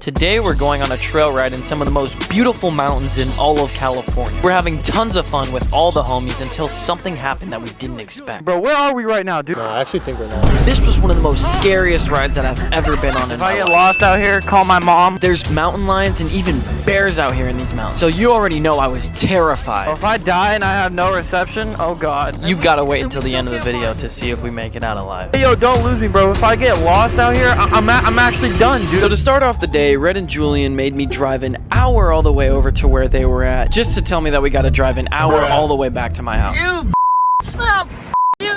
Today we're going on a trail ride in some of the most beautiful mountains in all of California. We're having tons of fun with all the homies until something happened that we didn't expect. Bro, where are we right now, dude? No, I actually think we're not. This was one of the most scariest rides that I've ever been on in my life. If I get lost out here, call my mom. There's mountain lions and even bears out here in these mountains. So you already know I was terrified. If I die and I have no reception, oh God. You gotta wait until the end of the video to see if we make it out alive. Hey, yo, don't lose me, bro. If I get lost out here, I'm actually done, dude. So to start off the day, Red and Julian made me drive an hour all the way over to where they were at, just to tell me that we gotta drive an hour all the way back to my house. You,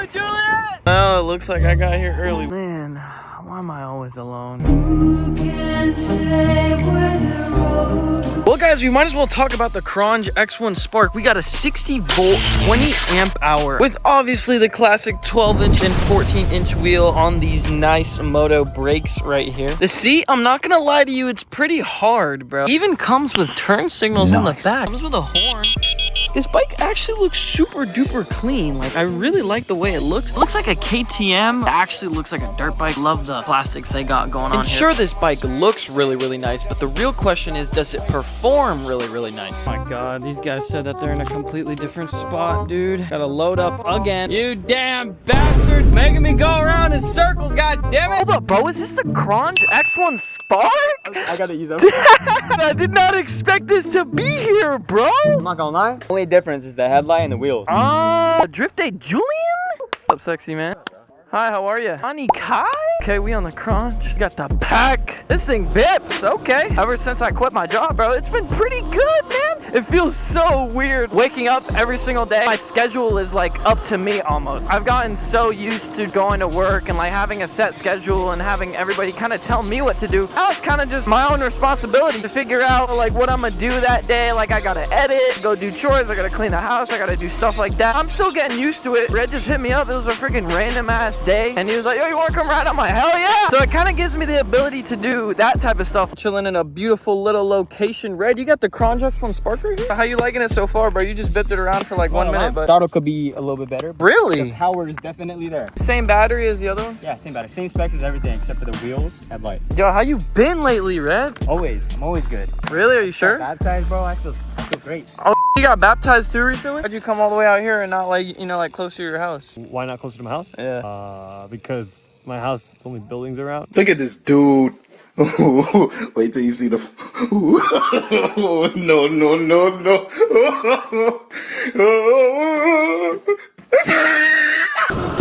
Julian! Oh, it looks like I got here early. Man, why am I always alone? Who can say where the road goes? Well, guys, we might as well talk about the Qronge X1 Spark. We got a 60-volt, 20-amp-hour with obviously the classic 12-inch and 14-inch wheel on these nice moto brakes right here. The seat, I'm not gonna lie to you, it's pretty hard, bro. Even comes with turn signals on the back. Comes with a horn. This bike actually looks super duper clean. Like, I really like the way it looks. It looks like a KTM. It actually looks like a dirt bike. Love the plastics they got going on here. Sure, this bike looks really, really nice, but the real question is, does it perform really, really nice? Oh my God, these guys said that they're in a completely different spot, dude. Gotta load up again. You damn bastards, making me go around in circles, god damn it. Hold up, bro. Is this the Qronge X1 Spark? I gotta use them. I did not expect this to be here, bro. I'm not gonna lie. Only difference is the headlight and the wheels. Drift Day Julian? What's up, sexy man? Hi, how are you? Ani Kai? Okay, we on the Qronge. Got the pack. This thing bips. Okay. Ever since I quit my job, bro, it's been pretty good, man. It feels so weird waking up every single day. My schedule is like up to me almost. I've gotten so used to going to work and like having a set schedule and having everybody kind of tell me what to do. Now it's kind of just my own responsibility to figure out like what I'm gonna do that day. Like I gotta edit, go do chores, I gotta clean the house, I gotta do stuff like that. I'm still getting used to it. Red just hit me up. It was a freaking random ass day and he was like, yo, you wanna come ride? I'm like, hell yeah. So it kind of gives me the ability to do that type of stuff. Chilling in a beautiful little location. Red, you got the Qronge X1 Spark right here? How you liking it so far, bro? You just bipped it around for like 1 minute, but Throttle could be a little bit better. Really? The power is definitely there. Same battery as the other one? Yeah, same battery, same specs as everything except for the wheels, headlight. Yo, how you been lately, Red? Always, I'm always good. Really? Are you sure? Baptized, bro. I feel great. Oh, you got baptized too recently? Why'd you come all the way out here and not like, you know, like close to your house? Why not closer to my house? Yeah. Because my house, it's only buildings around. Look at this dude. Wait till you see the. No, no, no, no.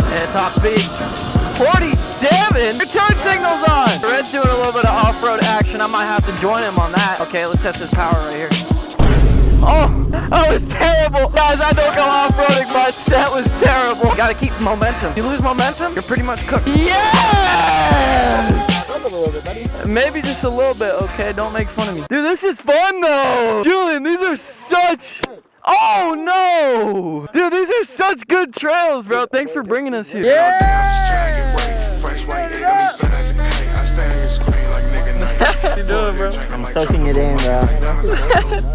Yeah, top speed. 47? Your turn signal's on! Red's doing a little bit of off-road action. I might have to join him on that. Okay, let's test his power right here. Oh, that was terrible. Guys, I don't go off-roading much. That was terrible. You gotta keep momentum. You lose momentum, you're pretty much cooked. Yes! A little bit, buddy. Maybe just a little bit, okay? Don't make fun of me. Dude, this is fun though. Julian, these are such... Oh no! Dude, these are such good trails, bro. Thanks for bringing us here. Yeah! What you doing, bro? I'm soaking it in, bro.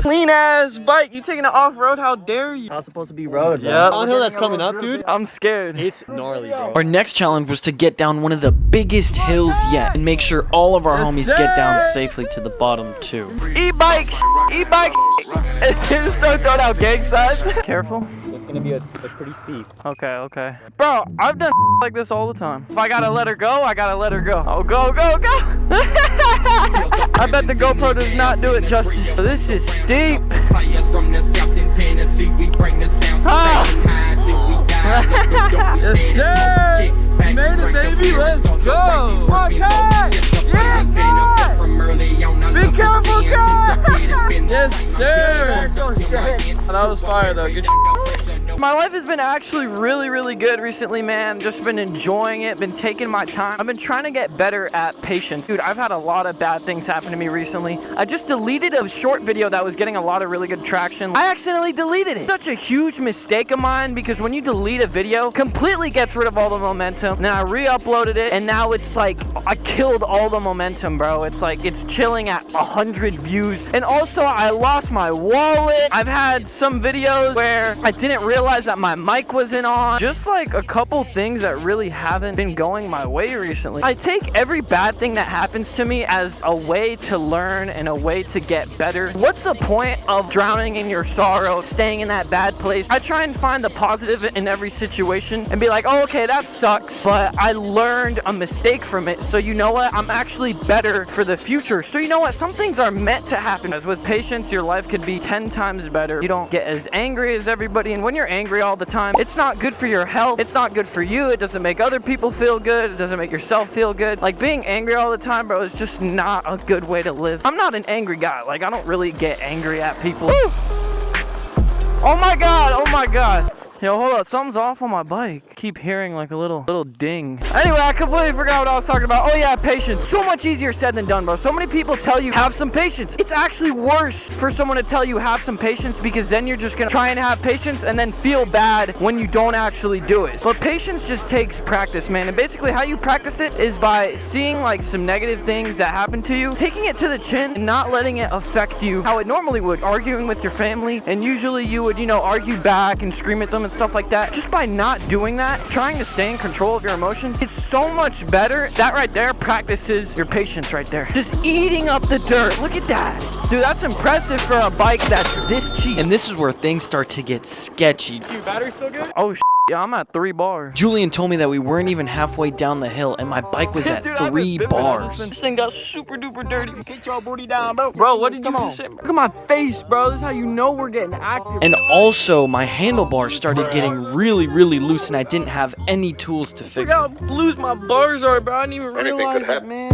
Clean ass bike. You taking it off road? How dare you? How's supposed to be road, bro? Yep. Downhill that's coming up, dude. I'm scared. It's gnarly, bro. Our next challenge was to get down one of the biggest hills yet and make sure all of our homies get down safely to the bottom too. E-bike, e-bike. Just don't throw out gang signs. Careful. It's gonna be a pretty steep. Okay, okay. Bro, I've done like this all the time. If I gotta let her go, I gotta let her go. Oh, go, go, go. I bet the GoPro does not do it justice. This is steep. Ah. Yes, sir. We made it, baby. Let's go. Okay. Yes, sir. Be careful, guys. Yes, sir. That was fire, though. Good. My life has been actually really, really good recently, man. Just been enjoying it, been taking my time. I've been trying to get better at patience. Dude, I've had a lot of bad things happen to me recently. I just deleted a short video that was getting a lot of really good traction. I accidentally deleted it. Such a huge mistake of mine because when you delete a video, completely gets rid of all the momentum. And then I re-uploaded it and now it's like, I killed all the momentum, bro. It's like, it's chilling at 100 views. And also I lost my wallet. I've had some videos where I didn't realize realized that my mic wasn't on. Just like a couple things that really haven't been going my way recently. I take every bad thing that happens to me as a way to learn and a way to get better. What's the point of drowning in your sorrow, staying in that bad place? I try and find the positive in every situation and be like, oh, okay, that sucks, but I learned a mistake from it. So you know what? I'm actually better for the future. So you know what? Some things are meant to happen. As with patience, your life could be 10 times better. You don't get as angry as everybody. And when you're angry all the time, it's not good for your health. It's not good for you. It doesn't make other people feel good. It doesn't make yourself feel good. Like being angry all the time, bro, is just not a good way to live. I'm not an angry guy. Like I don't really get angry at people. Woo! Oh my God. Oh my God. Yo, hold up, something's off on my bike. Keep hearing like a little ding. Anyway, I completely forgot what I was talking about. Oh yeah, patience. So much easier said than done, bro. So many people tell you have some patience. It's actually worse for someone to tell you have some patience, because then you're just gonna try and have patience and then feel bad when you don't actually do it. But patience just takes practice, man. And basically how you practice it is by seeing like some negative things that happen to you, taking it to the chin and not letting it affect you how it normally would. Arguing with your family, and usually you would, you know, argue back and scream at them and stuff like that. Just by not doing that, trying to stay in control of your emotions, it's so much better. That right there practices your patience right there. Just eating up the dirt. Look at that. Dude, that's impressive for a bike that's this cheap. And this is where things start to get sketchy. Your battery still good? Oh, yeah, I'm at 3 bars. Julian told me that we weren't even halfway down the hill and my bike was at Dude, 3 bars. This thing got super duper dirty. Get your booty down, bro. Bro, what did you Come on. just say? Look at my face, bro. This is how you know we're getting active. And also, my handlebars started getting really loose and I didn't have any tools to fix Look it. how loose my bars are, bro. I didn't even realize it, man.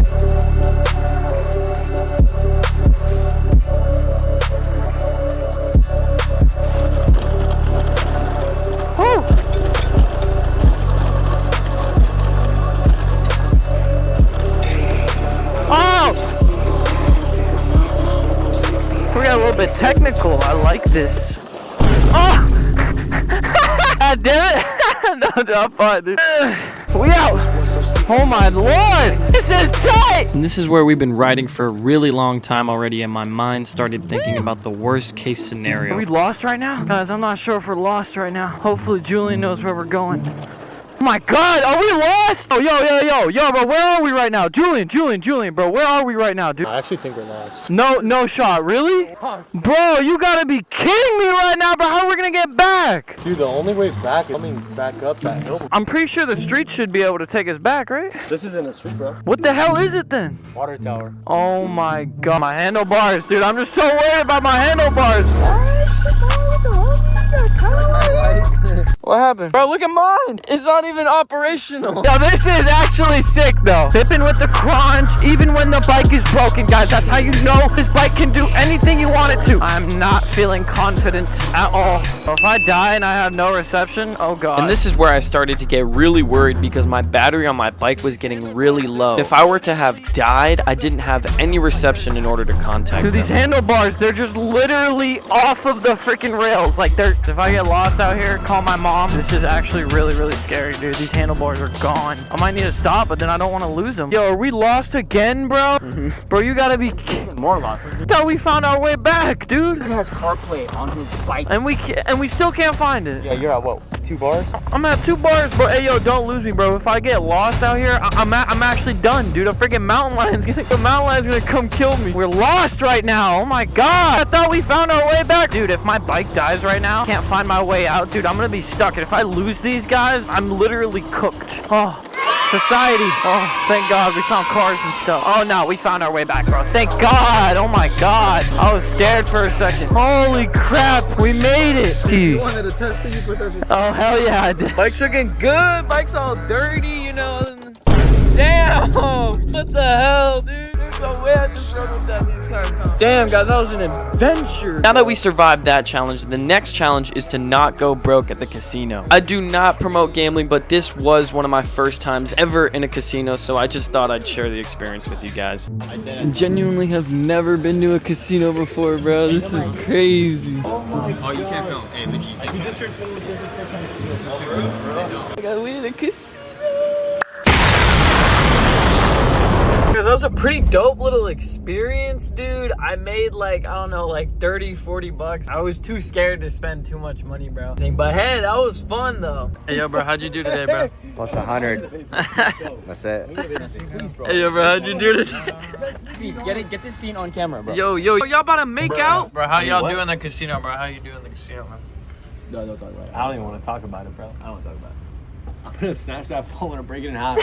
Woo! Oh! We got a little bit technical. I like this. Oh! God damn it! No, dude, I'm fine, dude. We out! Oh my lord! This is tight! And this is where we've been riding for a really long time already and my mind started thinking about the worst case scenario. Are we lost right now? Guys, I'm not sure if we're lost right now. Hopefully Julian knows where we're going. Oh my god, are we lost? Oh, yo, bro, where are we right now? Julian, bro, where are we right now, dude? I actually think we're lost. No shot, really? Bro, you gotta be kidding me right now, bro. How are we gonna get back? Dude, the only way back is coming back up that hill. I'm pretty sure the street should be able to take us back, right? This isn't a street, bro. What the hell is it then? Water tower. Oh my god, my handlebars, dude. I'm just so worried about my handlebars. What happened? Bro, look at mine. It's not even operational. Yo, this is actually sick, though. Tipping with the Qronge, even when the bike is broken, guys. That's how you know this bike can do anything you want it to. I'm not feeling confident at all. If I die and I have no reception, oh god. And this is where I started to get really worried because my battery on my bike was getting really low. If I were to have died, I didn't have any reception in order to contact Dude, them. these handlebars, they're just literally off of the freaking rails. Like, if I get lost out here, call my mom. This is actually really scary, dude. These handlebars are gone. I might need to stop, but then I don't want to lose them. Yo, are we lost again, bro? Bro, you gotta be kidding. More lost. I thought we found our way back, dude. He has CarPlay on his bike. And we still can't find it. Yeah, you're at what? 2 bars? I'm at 2 bars, bro. Hey, yo, don't lose me, bro. If I get lost out here, I'm actually done, dude. A freaking mountain lion's gonna come kill me. We're lost right now. Oh my god. I thought we found our way back. Dude, if my bike dies right now, can't find my way out, dude, I'm gonna be stuck. And if I lose these guys, I'm literally cooked. Oh, society. Oh, thank god we found cars and stuff. Oh no, we found our way back, bro. Thank god. Oh my god. I was scared for a second. Holy crap, we made it. Dude. wanted to test it, you put that. Oh, hell yeah, I did. Bike's looking good. Bike's all dirty, you know. Damn. What the hell, dude? There's no way I just rode with that the entire time. Damn, guys, that was an adventure. Now that we survived that challenge, the next challenge is to not go broke at the casino. I do not promote gambling, but this was one of my first times ever in a casino, so I just thought I'd share the experience with you guys. I genuinely have never been to a casino before, bro. This is crazy. Oh, you can't film. Hey, Luigi. You just turned 20 with this first time. I got we in a casino. Anyways, that was a pretty dope little experience, dude. I made like, I don't know, like 30, 40 bucks. I was too scared to spend too much money, bro. But hey, that was fun though. Hey, yo, bro, how'd you do today, bro? Plus 100. That's it. Hey, yo, bro, how'd you do today? Get this feet on camera, bro. Yo, y'all about to make out? Bro, how y'all doing in the casino, bro? How you doing in the casino, bro? No, don't talk about it. I don't even want to talk about it, bro. I don't want to talk about it. I'm gonna snatch that phone and break it in half.